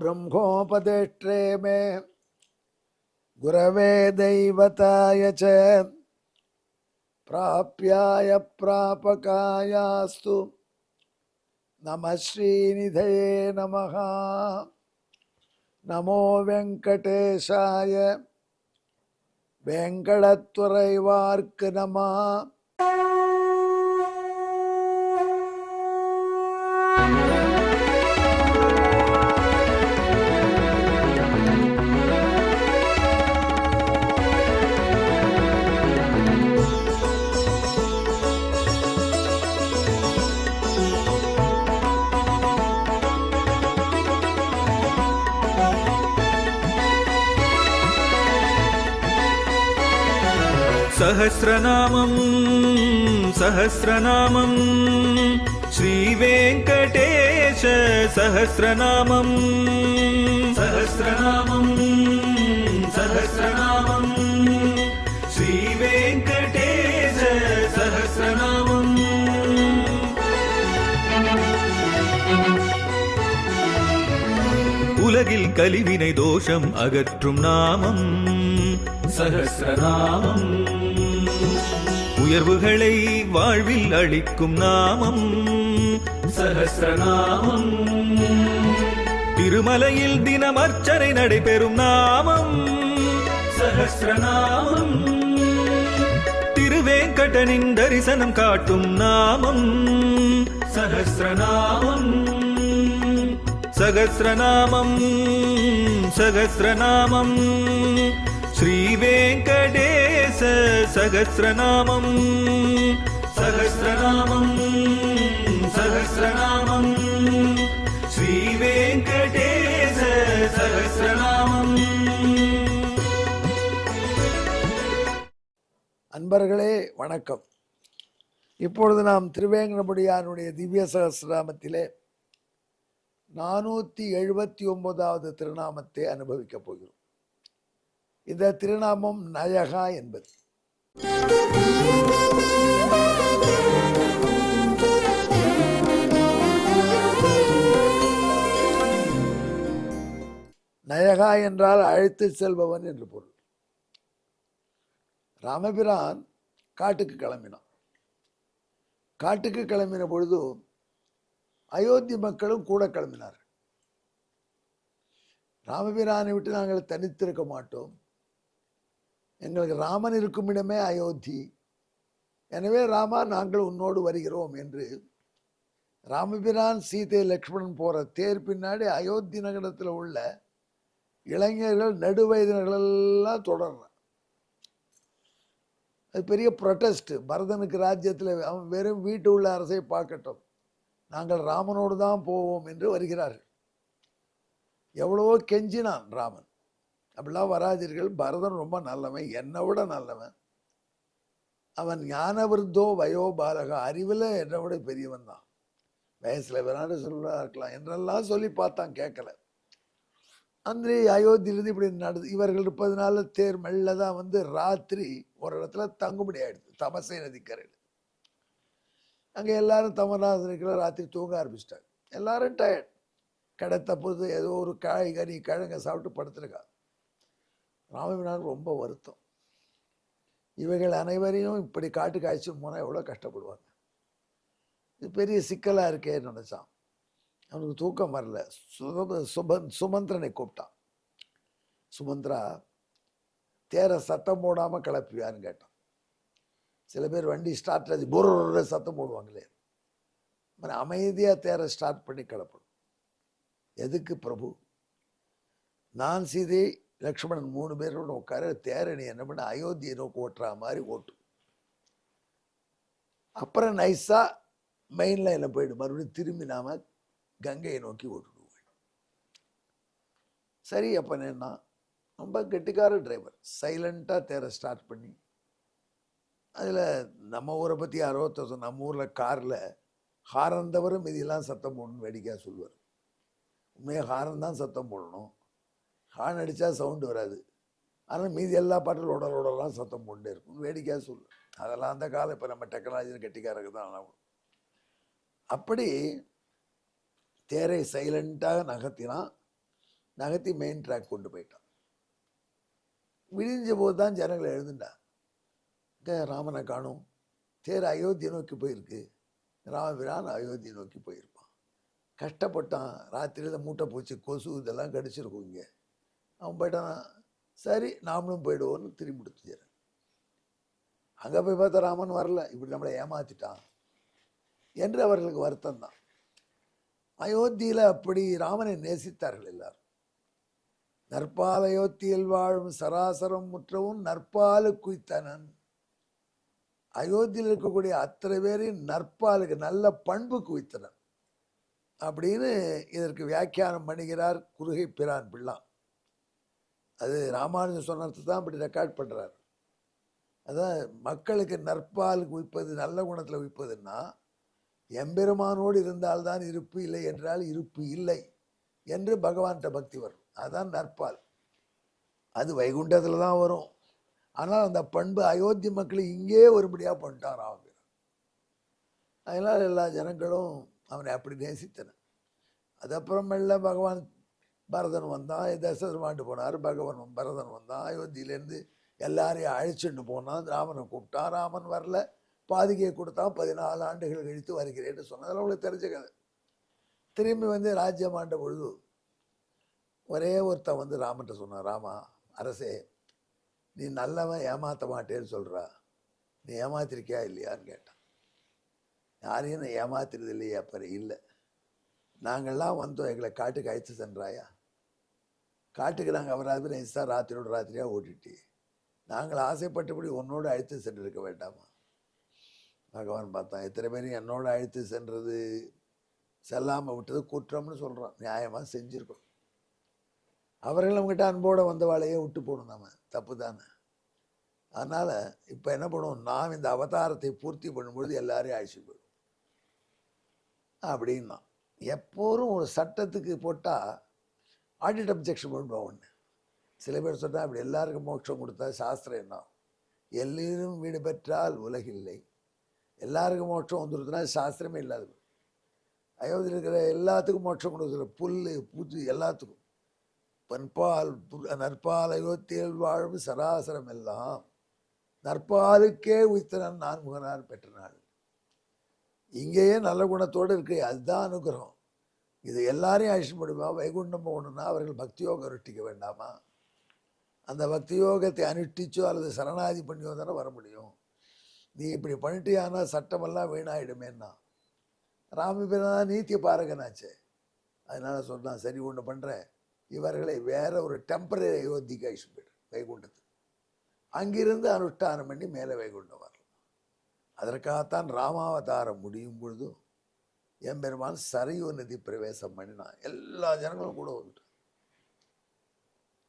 ब्रह्मोपदेष्ट्रे मे गुरवे दैवताय च प्राप्याय प्रापकायास्तु नमः श्रीनिधये नमः। नमो वेंकटेशाय वेंकटत्वरैवार्क नमः। सहस्रनामं सहस्रनामं श्रीवेङ्कटेश सहस्रनामं सहस्रनामं सहस्रनामं श्रीवेङ्कटेश सहस्रनामम्। உலகில் கலிவினை தோஷம் அகற்றும் நாமம் சஹஸ்ரநாமம். உயர்வுகளை வாழ்வில் அளிக்கும் நாமம் சஹஸ்ரநாமம். திருமலையில் தினம் அர்ச்சனை நடைபெறும் நாமம் சஹஸ்ரநாமம். திருவேங்கடனின் தரிசனம் காட்டும் நாமம் சஹஸ்ரநாமம். சகஸ்ரநாமம் சகஸ்ரநாமம் ஸ்ரீவேங்கடேச சகஸ்ரநாமம் சகஸ்ரநாமம் சகஸ்ரநாமம் ஸ்ரீவேங்கடேச சகஸ்ரநாமம். அன்பர்களே வணக்கம். இப்பொழுது நாம் திருவேங்கடமுடியானுடைய திவ்ய சகஸ்ரநாமத்திலே 479வது திருநாமத்தை அனுபவிக்கப் போகிறோம். இந்த திருநாமம் நயகா என்பது. நயகா என்றால் அழைத்து செல்பவன் என்று பொருள். ராமபிரான் காட்டுக்கு கிளம்பினான். காட்டுக்கு கிளம்பின பொழுது அயோத்தி மக்களும் கூட கிளம்பினார்கள். ராமபிரானை விட்டு நாங்கள் தனித்திருக்க மாட்டோம், எங்களுக்கு ராமன் இருக்கும் இடமே அயோத்தி, எனவே ராமா நாங்கள் உன்னோடு வருகிறோம் என்று ராமபிரான் சீதை லக்ஷ்மணன் போற தேர் பின்னாடி அயோத்தி நகரத்தில் உள்ள இளைஞர்கள் நடுவயதினர்களெல்லாம் தொடர்றான். அது பெரிய ப்ரொட்டஸ்ட். பரதனுக்கு ராஜ்யத்தில் அவன் வெறும் வீட்டு உள்ள அரசை பார்க்கட்டும், நாங்கள் ராமனோடு தான் போவோம் என்று வருகிறார்கள். எவ்வளவோ கெஞ்சினான் ராமன், அப்படிலாம் வராதீர்கள், பரதன் ரொம்ப நல்லவன், என்னை விட நல்லவன், அவன் ஞானவிருத்தோ வயோ பாலகா, அறிவில் என்னை விட பெரியவன் தான், வயசில் விராட சொல்ல இருக்கலாம் என்றெல்லாம் சொல்லி பார்த்தான், கேட்கல. அன்றே அயோத்தியிலிருந்து இப்படி இவர்கள் 30 நாள் தேர் மெல்ல தான் வந்து ராத்திரி ஒரு இடத்துல தங்குபடி ஆயிடுது, தமசை நதிக்கரையில். அங்கே எல்லாரும் தமராசனிக்கிற ராத்திரி தூங்க ஆரம்பிச்சிட்டாங்க. எல்லாரும் டயர்ட். கிடைத்த போது ஏதோ ஒரு காய்கறி கிழங்க சாப்பிட்டு படுத்துருக்கா. ராமபிரான் ரொம்ப வருத்தம். இவைகள் அனைவரையும் இப்படி காட்டுக்கு அழைச்சிட்டு போனால் எவ்வளோ கஷ்டப்படுவாங்க, இது பெரிய சிக்கலாக இருக்கேன்னு நினச்சான். அவனுக்கு தூக்கம் வரல. சுமந்திரனை கூப்பிட்டான். சுமந்திரா, தேரை சத்தம் போடாமல் கிளப்புவியான்னு கேட்டான். சில பேர் வண்டி ஸ்டார்ட் ஆச்சு பொருள் சத்தம் போடுவாங்களே, அமைதியாக தேரை ஸ்டார்ட் பண்ணி கிளப்பணும். எதுக்கு பிரபு? நான் சீதை லக்ஷ்மணன் 3 பேரோட உட்கார தேரை நீ என்ன பண்ண அயோத்தியை நோக்கி ஓட்டுற மாதிரி ஓட்டு. அப்புறம் நைஸா மெயின் லைனில் போயிடு, மறுபடியும் திரும்பி நாம கங்கையை நோக்கி ஓட்டுடுவோம். சரி, அப்போ என்ன ரொம்ப கெட்டிக்கார டிரைவர், சைலண்டாக தேரை ஸ்டார்ட் பண்ணி, அதில் நம்ம ஊரை பற்றி யாரோ நம்ம ஊரில் காரில் ஹாரன் தவிர மீதியெல்லாம் சத்தம் போடணும்னு வேடிக்கையாக சொல்லுவார். உண்மையாக ஹாரன் தான் சத்தம் போடணும், ஹார்ன் அடித்தா சவுண்டு வராது, ஆனால் மீதி எல்லா பாட்டில் உடலோடலாம் சத்தம் போட்டே இருக்கும் வேடிக்கையாக சொல்லு. அதெல்லாம் அந்த காலம். இப்போ நம்ம டெக்னாலஜி கெட்டிக்காரருக்கு தான் ஆகும். அப்படி தேரை சைலண்டாக நகர்த்தினான். நகர்த்தி மெயின் ட்ராக் கொண்டு போயிட்டான். விடிஞ்ச போது தான் ஜனங்கள் எழுதுண்டா, ராமனை காணும், தேர் அயோத்தியை நோக்கி போயிருக்கு, ராமபிரான் அயோத்தியை நோக்கி போயிருப்பான், கஷ்டப்பட்டான், ராத்திரியில் மூட்டை பூச்சி கொசு இதெல்லாம் கடிச்சிருக்கும் இங்கே, அவன் போயிட்டான், சரி நாமளும் போயிடுவோன்னு திரும்பி கொடுத்துச்சு. அங்கே போய் பார்த்தா ராமன் வரல, இப்படி நம்மளை ஏமாத்திட்டான் என்று அவர்களுக்கு வருத்தம் தான். அயோத்தியில் அப்படி ராமனை நேசித்தார்கள் எல்லாரும். நற்பால் அயோத்தியில் வாழும் சராசரம் முற்றவும் நற்பாலு குய்த்தனன். அயோத்தியில் இருக்கக்கூடிய அத்தனை பேரையும் நற்பாலுக்கு நல்ல பண்பு குவித்தனன் அப்படின்னு இதற்கு வியாக்கியானம் பண்ணுகிறார் குருகை பிரான் பிள்ளான். அது ராமானுஜன் சொன்னது தான் அப்படி ரெக்கார்ட் பண்ணுறார். அதான் மக்களுக்கு நற்பால் குவிப்பது, நல்ல குணத்தில் குவிப்பதுன்னா, எம்பெருமானோடு இருந்தால்தான் இருப்பு, இல்லை என்றால் இருப்பு இல்லை என்று பகவான்கிட்ட பக்தி வரும். அதுதான் நற்பால். அது வைகுண்டத்தில் தான் வரும். ஆனால் அந்த பண்பு அயோத்தி மக்கள் இங்கே வரும்படியாக பண்ணிட்டான் ராமபிரான். அதனால் எல்லா ஜனங்களும் அவனை அப்படி நேசித்தன. அது அப்புறமெல்ல பகவான் பரதன் வந்தான், தசரதன் வாண்டு போனார், பரதன் வந்தான், அயோத்தியிலேருந்து எல்லாரையும் அழைச்சிட்டு போனான், ராமனை கூப்பிட்டான், ராமன் வரல, பாதுகையை கொடுத்தான், 14 ஆண்டுகள் கழித்து வருகிறேன்னு சொன்னதில் அவங்களுக்கு தெரிஞ்ச கதை. திரும்பி வந்து ராஜ்யம் ஆண்ட பொழுது ஒரே ஒருத்தன் வந்து ராமன்ட்ட சொன்னான், ராமா அரசே, நீ நல்லவன் ஏமாற்ற மாட்டேன்னு சொல்கிறா, நீ ஏமாத்திருக்கியா இல்லையான்னு கேட்டான். யாரையும் நான் ஏமாத்துறது இல்லையா? அப்புறம் இல்லை, நாங்கள்லாம் வந்தோம், எங்களை காட்டுக்கு அழைத்து சென்றாயா, காட்டுக்கு நாங்கள் அவராது நைஸாக ராத்திரியோட ராத்திரியாக ஓட்டிட்டு நாங்கள் ஆசைப்பட்டபடி உன்னோடு அழைத்து சென்றிருக்க வேண்டாமா? பகவான் பார்த்தான், எத்தனை பேரும் என்னோட அழைத்து சென்றது செல்லாமல் விட்டது குற்றம்னு சொல்கிறான். நியாயமாக செஞ்சுருக்கோம். அவர்கள் நம்மகிட்ட அன்போடு வந்தவாளையே விட்டு போகணும், நம்ம தப்பு தானே. அதனால் இப்போ என்ன பண்ணுவோம், நாம் இந்த அவதாரத்தை பூர்த்தி பண்ணும்பொழுது எல்லாரையும் அழைச்சி போயிடும் அப்படின்னா. எப்போதும் ஒரு சட்டத்துக்கு போட்டால் ஆடிட் அப்ஜெக்ஷன் பண்ணுவோம். ஒன்று சில பேர் சொன்னால் அப்படி எல்லாருக்கும் மோட்சம் கொடுத்தா சாஸ்திரம் என்ன, எல்லோரும் வீடு பெற்றால் உலகில்லை, எல்லாருக்கும் மோட்சம் வந்துருதுன்னா சாஸ்திரமே இல்லாது. அயோத்தியில் இருக்கிற எல்லாத்துக்கும் மோட்சம் கொடுக்குற புல் பூச்சி எல்லாத்துக்கும் நற்பால் அயோத்தியில் வாழும் சராசரம் எல்லாம் நற்பாலுக்கே உய்த்தனன் நான் முகனார் பெற்ற நாள். இங்கேயே நல்ல குணத்தோடு இருக்கு, அதுதான் அனுகிரகம். இது எல்லாரையும் அழிச்சு முடியுமா? வைகுண்டம் போகணுன்னா அவர்கள் பக்தியோகம் அனுஷ்டிக்க வேண்டாமா? அந்த பக்தி யோகத்தை அனுஷ்டிச்சோ அல்லது சரணாதி பண்ணியோ தானே வர முடியும். நீ இப்படி பண்ணிட்டியானா சட்டமெல்லாம் வீணாயிடுமேன்னா. ராமபிரான் நீத்திய பாரகனாச்சே. அதனால் சொன்னான், சரி ஒன்று பண்ணுறேன், இவர்களை வேற ஒரு டெம்பரரி அயோத்திக்கு அழிச்சு போய்டு வைகுண்டத்துக்கு, அங்கிருந்து அனுஷ்டானம் பண்ணி மேலே வைகுண்டம் வரலாம். அதற்காகத்தான் ராமாவதாரம் முடியும் பொழுதும் எம்பெருமான் சரையூ நதி பிரவேசம் பண்ணினான். எல்லா ஜனங்களும் கூட வந்துட்டு,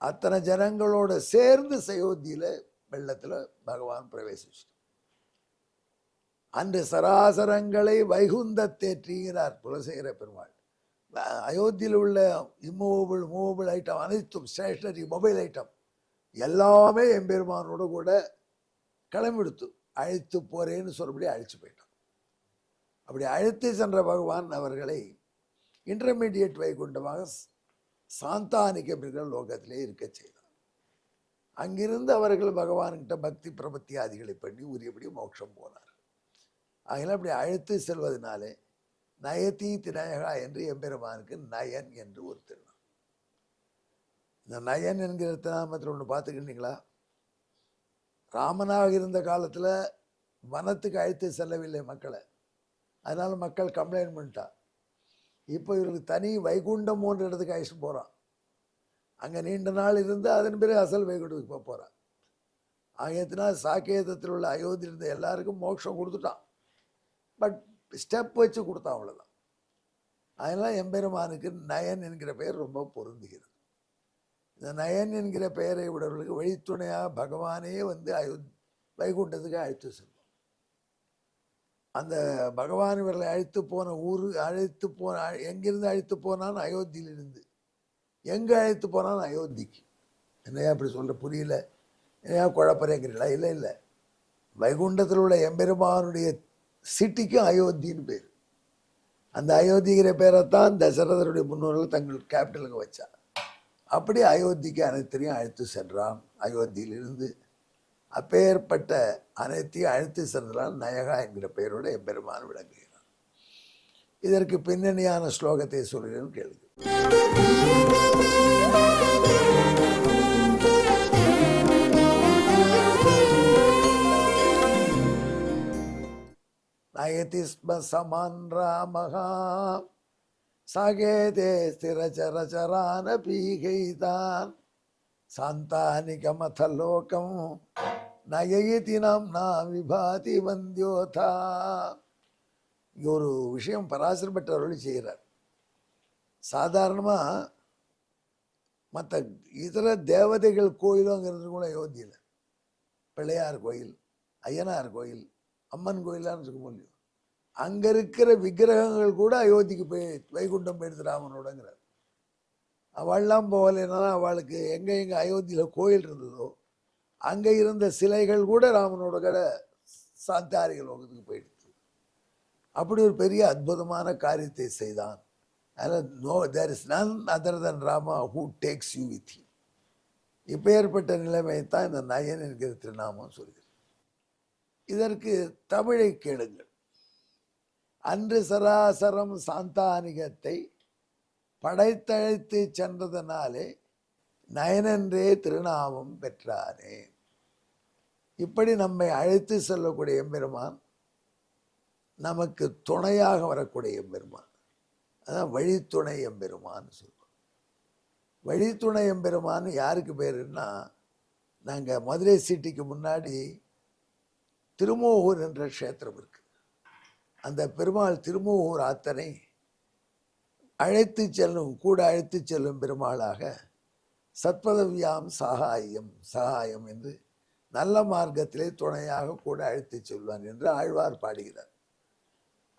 அத்தனை ஜனங்களோட சேர்ந்து அயோத்தியில வெள்ளத்தில் பகவான் பிரவேசிச்சிட்டான். அன்று சராசரங்களை வைகுந்த தேற்றுகிறார் குலசேகர பெருமாள். அயோத்தியில் உள்ள மூவபிள் ஐட்டம் அனைத்தும், ஸ்டேஷனரி, மொபைல் ஐட்டம் எல்லாமே எம்பெருமானோட கூட கிளம்பிடுத்து. அழைத்து போறேன்னு சொல்லபடி அழைச்சி போயிட்டான். அப்படி அழைத்து சென்ற பகவான் அவர்களை இன்டர்மீடியட் வைகுண்டமாக சாந்தானிக்க அப்படிங்கிற லோகத்திலே இருக்க செய்தார். அங்கிருந்து அவர்கள் பகவான்கிட்ட பக்தி பிரபத்தியாதிகளை பண்ணி உரியபடி மோட்சம் போனார். அதனால் அப்படி அழைத்து செல்வதனாலே நயதி தினயகா என்று எம்பெருமானுக்கு நயன் என்று ஒரு திருநாமம். இந்த நயன் என்கிற திருநாமத்தில் ஒன்று பார்த்துக்கிட்டீங்களா? ராமனாக இருந்த காலத்தில் வனத்துக்கு அழைத்து செல்லவில்லை மக்களை, அதனால மக்கள் கம்ப்ளைண்ட் பண்ணிட்டா. இப்போ இவருக்கு தனி வைகுண்டம் போன்ற இடத்துக்கு அழைச்சிட்டு போகிறான். அங்கே நீண்ட நாள் இருந்து அதன் பிறகு அசல் வைகுண்டத்துக்கு போகிறான். ஆகியத்தினால் சாக்கேதத்தில் உள்ள அயோத்தியில் இருந்த எல்லாருக்கும் மோட்சம் கொடுத்துட்டான். பட் ஸ்டெப் வச்சு கொடுத்தான், அவ்வளோதான். அதனால் எம்பெருமானுக்கு நயன் என்கிற பெயர் ரொம்ப பொருந்துகிறது. இந்த நயன் என்கிற பெயரை விடவர்களுக்கு வழித்துணையாக பகவானே வந்து வைகுண்டத்துக்கு அழைத்து செல்வோம். அந்த பகவான் இவர்களை அழைத்து போன ஊர், எங்கிருந்து அழைத்து போனான்னு அயோத்தியிலிருந்து. எங்கே அழைத்து போனான்னு அயோத்திக்கு. என்னையா அப்படி சொல்கிற, புரியல, என்னையா குழப்பறேங்கிறீங்களா? இல்லை இல்லை, வைகுண்டத்தில் உள்ள எம்பெருமானுடைய சிட்டிக்கும் அயோத்தின்னு பேர். அந்த அயோத்திங்கிற பேரைத்தான் தசரதருடைய முன்னோர்கள் தங்கள் கேபிட்டலுக்கு வச்சா. அப்படி அயோத்திக்கு அனைத்தையும் அழைத்து சென்றான். அயோத்தியிலிருந்து அப்பேற்பட்ட அனைத்தையும் அழைத்து சென்றான். நயகா என்கிற பெயரோடு எம்பெருமான் விளங்குகிறான். இதற்கு பின்னணியான ஸ்லோகத்தை சொல்கிறேன் கேளுங்க. நயதி ஸ்ம சமான் ராமஹா சாகேதே ஸ்திரச்சரச்சரான பீகைதான் சாந்தானிகமத லோகம் நயதி நாம்னா விபாதி வந்தியோதா. ஒரு விஷயம் பராசர பட்டர் செய்கிறார். சாதாரணமாக மற்ற இதர தேவதைகள் கோயிலுங்கிறது கூட அயோத்தியில் பிள்ளையார் கோயில், ஐயனார் கோயில், அம்மன் கோயிலான்னு சொல்ல முடியும். அங்கே இருக்கிற விக்கிரகங்கள் கூட அயோத்திக்கு போய் வைகுண்டம் போயிடுது ராமனோடங்கிறார். அவள்லாம் போகலைன்னா அவளுக்கு எங்கே அயோத்தியில் கோயில் இருந்ததோ அங்கே இருந்த சிலைகள் கூட ராமனோட கடை சாந்தாரிக லோகத்துக்கு போயிடுது. அப்படி ஒரு பெரிய அற்புதமான காரியத்தை செய்தான். அதில் there is none other than Rama who takes you with him. இப்போ ஏற்பட்ட நிலைமையை தான் இந்த நயன் என்கிற திருநாமம் சொல்கிறது. இதற்கு தமிழை கேளுங்கள். அன்று சராசரம் சாந்தானிகத்தை படைத்தழைத்து சென்றதனாலே நயனென்றே திருநாமம் பெற்றானே. இப்படி நம்மை அழைத்து செல்லக்கூடிய எம்பெருமான், நமக்கு துணையாக வரக்கூடிய எம்பெருமான், அதான் வழித்துணை எம்பெருமான்னு சொல்லுவோம். வழித்துணை எம்பெருமான்னு யாருக்கு பேருன்னா, நாங்கள் மதுரை சிட்டிக்கு முன்னாடி திருமோகூர் என்ற க்ஷேத்திரம் இருக்கு. அந்த பெருமாள் திருமோகூர் ஆத்தனை அழைத்து செல்லும், கூட அழைத்து செல்லும் பெருமாளாக சத்பதவியாம் சகாயம் என்று நல்ல மார்க்கத்திலே துணையாக கூட அழைத்து செல்வான் என்று ஆழ்வார் பாடுகிறார்.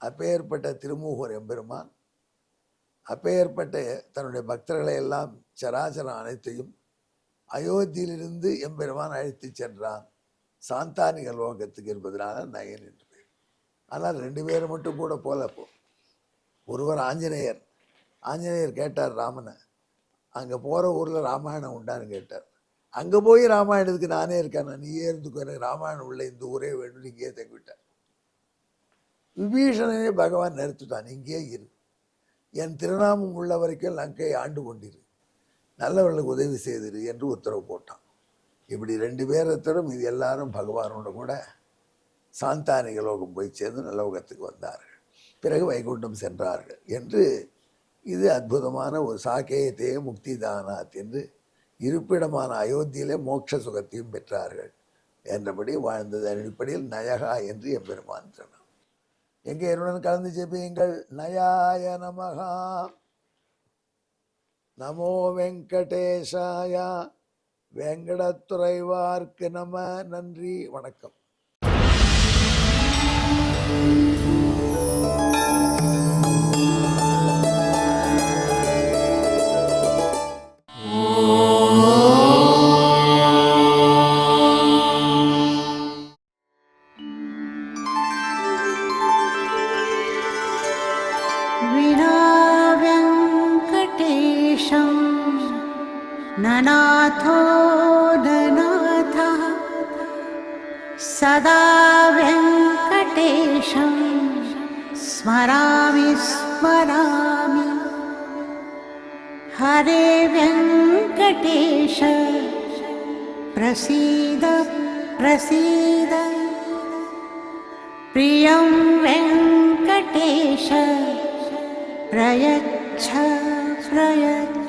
அப்பேற்பட்ட திருமூகூர் எம்பெருமான் அப்பேற்பட்ட தன்னுடைய பக்தர்களை எல்லாம் சராசரம் அனைத்தையும் அயோத்தியிலிருந்து எம்பெருமான் அழைத்து சென்றான் சாந்தானிக லோகத்துக்கு என்பதனால நயன் என்று பேர். ஆனால் 2 பேர் மட்டும் கூட போலப்போ. ஒருவர் ஆஞ்சநேயர் கேட்டார் ராமனை, அங்கே போகிற ஊரில் ராமாயணம் உண்டான்னு கேட்டார். அங்கே போய் ராமாயணத்துக்கு நானே இருக்கேன், நீயே இருந்துக்கோ, எனக்கு ராமாயணம் உள்ள இந்த ஊரே வேணும், இங்கேயே தங்கிவிட்டார். விபீஷணனே பகவான் நிறுத்துட்டான், இங்கே இரு, என் திருநாமம் உள்ள வரைக்கும் லங்கையை ஆண்டு கொண்டிரு, நல்லவர்களுக்கு உதவி செய்திரு என்று உத்தரவு போட்டான். இப்படி 2 பேரை தவிர இது எல்லாரும் பகவானோட கூட சாந்தானிக லோகம் போய் சேர்ந்து நல்லோகத்துக்கு வந்தார்கள். பிறகு வைகுண்டம் சென்றார்கள் என்று இது அற்புதமான ஒரு சாக்கேயத்தே முக்தி தானாத் என்று இருப்பிடமான அயோத்தியிலே மோட்ச சுகத்தையும் பெற்றார்கள் என்றபடி வாழ்ந்தது. அடிப்படையில் நயகா என்று எம்பெருமான் சொன்னான். எங்கே என்னுடன் கலந்து ஜெபியுங்கள். நயாய நமகா, நமோ வெங்கடேஷாயா, வெங்கடத்துறைவார்க்கு நம. நன்றி, வணக்கம். ननाथो ननाथः सदा वेङ्कटेशं स्मरामि स्मरामि। हरे वेङ्कटेश प्रसीद प्रसीद, प्रियं वेङ्कटेश प्रयच्छ प्रयच्छ।